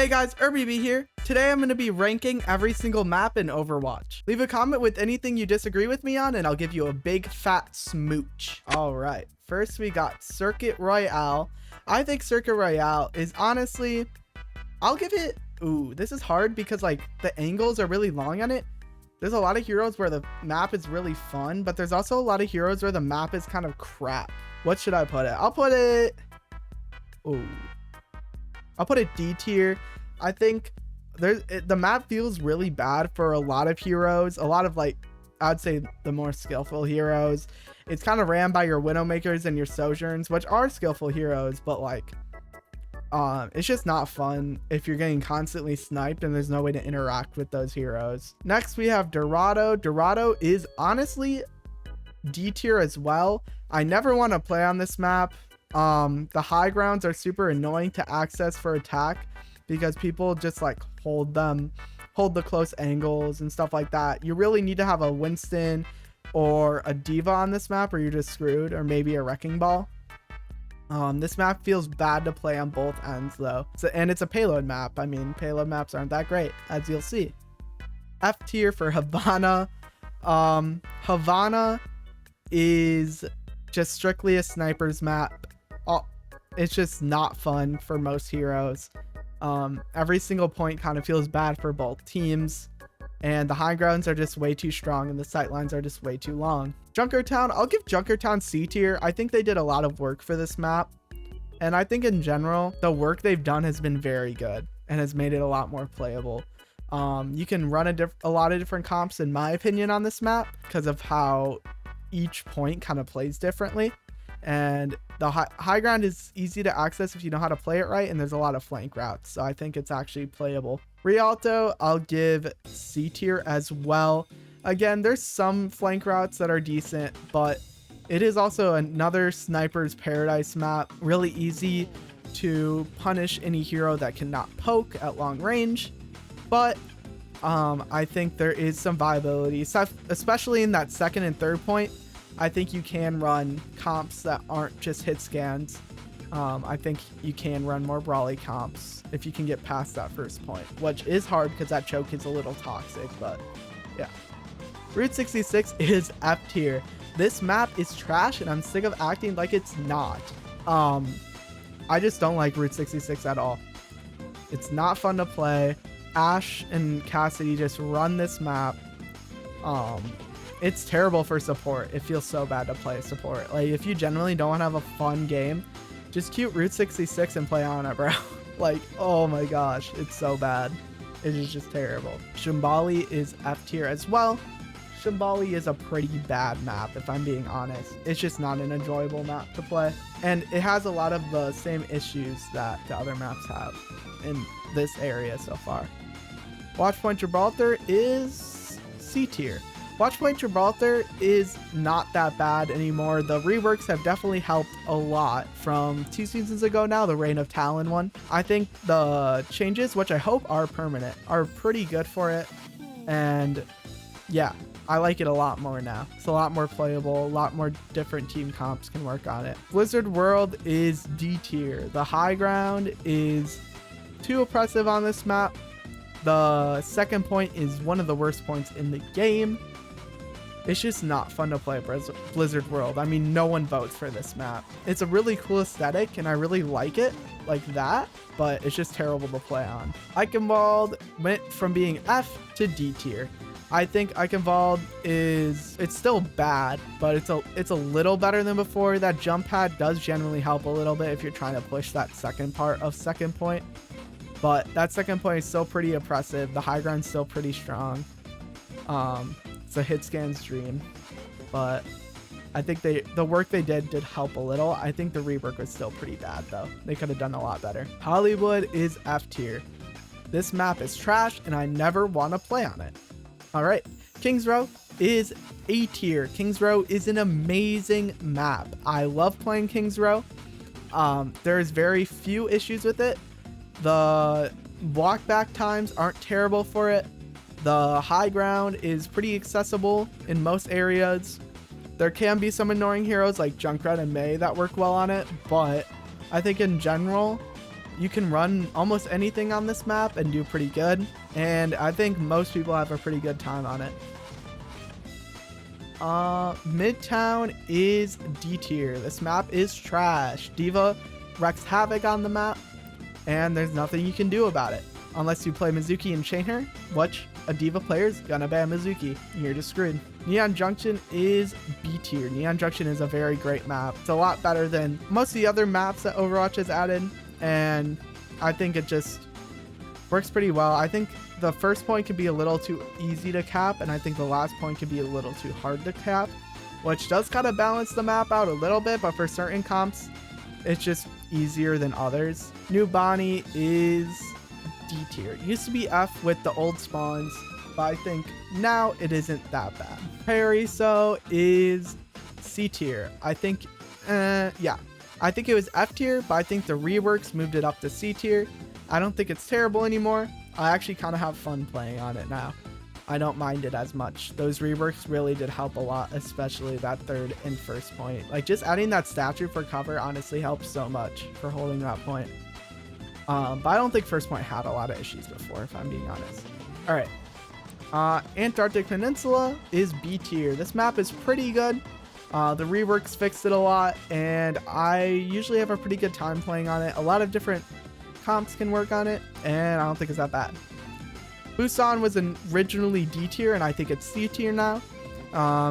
Hey guys, ErbieB here. Today I'm going to be ranking every single map in Overwatch. Leave a comment with anything you disagree with me on and I'll give you a big fat smooch. Alright, first we got Circuit Royale. I think Circuit Royale is honestly, I'll give it, this is hard because like the angles are really long on it. There's a lot of heroes where the map is really fun, but there's also a lot of heroes where the map is kind of crap. What should I put it? I'll put it D tier. I think the map feels really bad for a lot of heroes. A lot of like, I'd say the more skillful heroes. It's kind of ran by your Widowmakers and your Sojourns, which are skillful heroes, but like, it's just not fun if you're getting constantly sniped and there's no way to interact with those heroes. Next we have Dorado. Dorado is honestly D tier as well. I never want to play on this map. The high grounds are super annoying to access for attack because people just like hold the close angles and stuff like that. You really need to have a Winston or a Diva on this map or you're just screwed, or maybe a Wrecking Ball. This map feels bad to play on both ends though. And it's a payload map. I mean, payload maps aren't that great, as you'll see. F tier for Havana. Havana is just strictly a sniper's map. It's just not fun for most heroes. Every single point kind of feels bad for both teams, and the high grounds are just way too strong and the sight lines are just way too long. Junkertown, I'll give Junkertown C tier. I think they did a lot of work for this map, and I think in general the work they've done has been very good and has made it a lot more playable. You can run a lot of different comps in my opinion on this map because of how each point kind of plays differently, and the high ground is easy to access if you know how to play it right, and there's a lot of flank routes, so I think it's actually playable. Rialto, I'll give C tier as well. Again, there's some flank routes that are decent, but it is also another sniper's paradise map. Really easy to punish any hero that cannot poke at long range, but I think there is some viability, especially in that second and third point. I think you can run comps that aren't just hit scans. I think you can run more brawly comps if you can get past that first point, which is hard because that choke is a little toxic, but yeah. Route 66 is F tier. This map is trash and I'm sick of acting like it's not. I just don't like Route 66 at all. It's not fun to play. Ash and Cassidy just run this map. It's terrible for support. It feels so bad to play support. Like, if you generally don't want to have a fun game, just queue Route 66 and play on it, bro. Like, oh my gosh, it's so bad. It is just terrible. Shambali is F tier as well. Shambali is a pretty bad map, if I'm being honest. It's just not an enjoyable map to play. And it has a lot of the same issues that the other maps have in this area so far. Watchpoint Gibraltar is C tier. Watchpoint Gibraltar is not that bad anymore. The reworks have definitely helped a lot from 2 seasons ago now, the Reign of Talon one. I think the changes, which I hope are permanent, are pretty good for it. And yeah, I like it a lot more now. It's a lot more playable, a lot more different team comps can work on it. Blizzard World is D tier. The high ground is too oppressive on this map. The second point is one of the worst points in the game. It's just not fun to play Blizzard World. I mean, no one votes for this map. It's a really cool aesthetic and I really like it like that, but it's just terrible to play on. Eichenwalde went from being F to D tier. I think Eichenwalde it's still bad, but it's a little better than before. That jump pad does generally help a little bit if you're trying to push that second part of second point. But that second point is still pretty oppressive. The high ground's still pretty strong. It's a hit scan's dream, but I think the work they did help a little. I think the rework was still pretty bad though. They could have done a lot better. Hollywood is F tier. This map is trash and I never want to play on it. All right, Kings Row is A tier. Kings Row is an amazing map. I love playing Kings Row. There's very few issues with it. The walk back times aren't terrible for it. The high ground is pretty accessible in most areas. There can be some annoying heroes like Junkrat and May that work well on it, but I think in general, You can run almost anything on this map and do pretty good. And I think most people have a pretty good time on it. Midtown is D tier. This map is trash. D.Va wreaks havoc on the map, and there's nothing you can do about it. Unless you play Mizuki and chain her, which a D.Va player is gonna ban Mizuki. You're just screwed. Neon Junction is B tier. Neon Junction is a very great map. It's a lot better than most of the other maps that Overwatch has added, and I think it just works pretty well. I think the first point can be a little too easy to cap, and I think the last point can be a little too hard to cap, which does kind of balance the map out a little bit, but for certain comps, it's just easier than others. Numbani is D tier. It used to be F with the old spawns, but I think now it isn't that bad. Paraíso is C tier. I think, yeah. I think it was F tier, but I think the reworks moved it up to C tier. I don't think it's terrible anymore. I actually kind of have fun playing on it now. I don't mind it as much. Those reworks really did help a lot, especially that third and first point. Like, just adding that statue for cover honestly helps so much for holding that point. But I don't think first point had a lot of issues before, if I'm being honest. All right. Antarctic Peninsula is B tier. This map is pretty good. The reworks fixed it a lot, and I usually have a pretty good time playing on it. A lot of different comps can work on it, and I don't think it's that bad. Busan was originally D tier, and I think it's C tier now.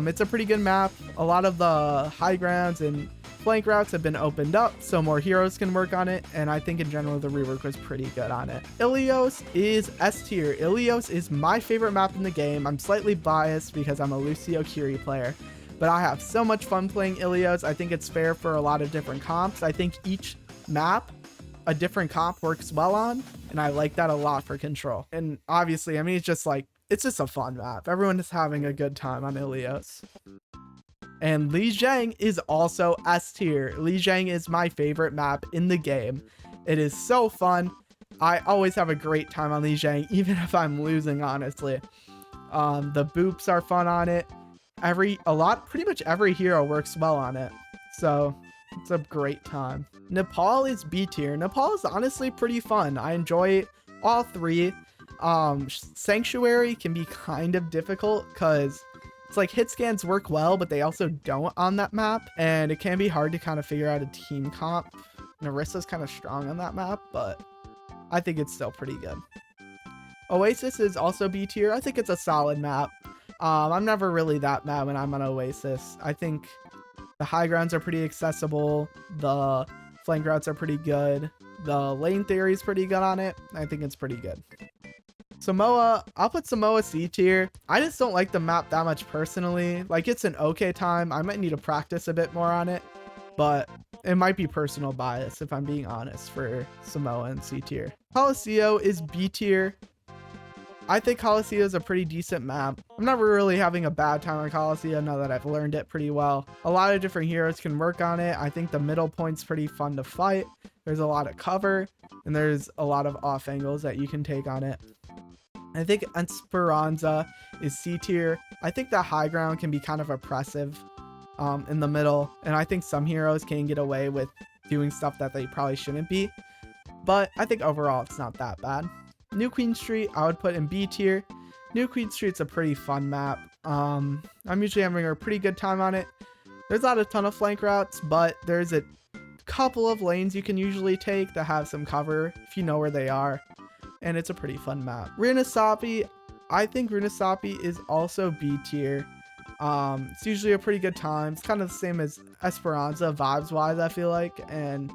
It's a pretty good map. A lot of the high grounds and flank routes have been opened up, so more heroes can work on it, and I think in general the rework was pretty good on it. Ilios is S tier. Ilios is my favorite map in the game. I'm slightly biased because I'm a Lucio Curie player, but I have so much fun playing Ilios. I think it's fair for a lot of different comps. I think each map a different comp works well on, and I like that a lot for control. And obviously, I mean, it's just a fun map. Everyone is having a good time on Ilios. And Lijiang is also S tier. Lijiang is my favorite map in the game. It is so fun. I always have a great time on Lijiang, even if I'm losing, honestly. The boops are fun on it. Pretty much every hero works well on it. So it's a great time. Nepal is B tier. Nepal is honestly pretty fun. I enjoy all three. Sanctuary can be kind of difficult because it's like hit scans work well, but they also don't on that map, and it can be hard to kind of figure out a team comp. Narissa's kind of strong on that map, but I think it's still pretty good. Oasis is also B tier. I think it's a solid map. I'm never really that mad when I'm on Oasis. I think the high grounds are pretty accessible. The flank routes are pretty good. The lane theory is pretty good on it. I think it's pretty good. Samoa, I'll put Samoa C tier. I just don't like the map that much personally. Like, it's an okay time. I might need to practice a bit more on it, but it might be personal bias if I'm being honest for Samoa and C tier. Colosseo is B tier. I think Colosseo is a pretty decent map. I'm never really having a bad time on Colosseo now that I've learned it pretty well. A lot of different heroes can work on it. I think the middle point's pretty fun to fight. There's a lot of cover, and there's a lot of off angles that you can take on it. I think Esperança is C tier. I think the high ground can be kind of oppressive in the middle, and I think some heroes can get away with doing stuff that they probably shouldn't be, but I think overall it's not that bad. New Queen Street, I would put in B tier. New Queen Street's a pretty fun map. I'm usually having a pretty good time on it. There's not a ton of flank routes, but there's a couple of lanes you can usually take that have some cover if you know where they are, and it's a pretty fun map. Runasapi, I think Runasapi is also B tier. It's usually a pretty good time. It's kind of the same as Esperança vibes wise, I feel like, and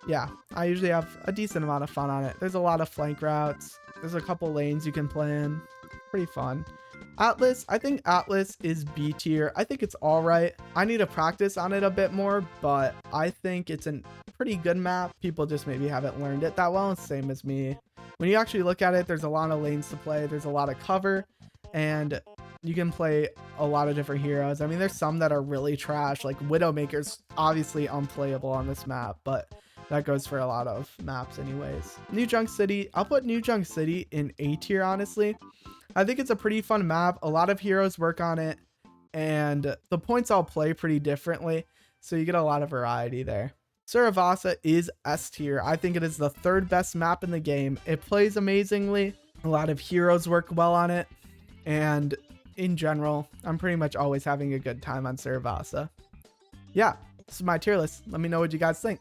yeah, I usually have a decent amount of fun on it. There's a lot of flank routes. There's a couple lanes you can plan. Pretty fun. Aatlis, I think Aatlis is B tier. I think it's all right. I need to practice on it a bit more, but I think it's a pretty good map. People just maybe haven't learned it that well, same as me. When you actually look at it, there's a lot of lanes to play. There's a lot of cover, and you can play a lot of different heroes. I mean, there's some that are really trash, like Widowmaker's obviously unplayable on this map, but that goes for a lot of maps anyways. New Junk City, I'll put New Junk City in A tier, honestly. I think it's a pretty fun map. A lot of heroes work on it, and the points all play pretty differently, so you get a lot of variety there. Suravasa is S tier. I think it is the 3rd best map in the game. It plays amazingly. A lot of heroes work well on it. And in general, I'm pretty much always having a good time on Suravasa. Yeah, this is my tier list. Let me know what you guys think.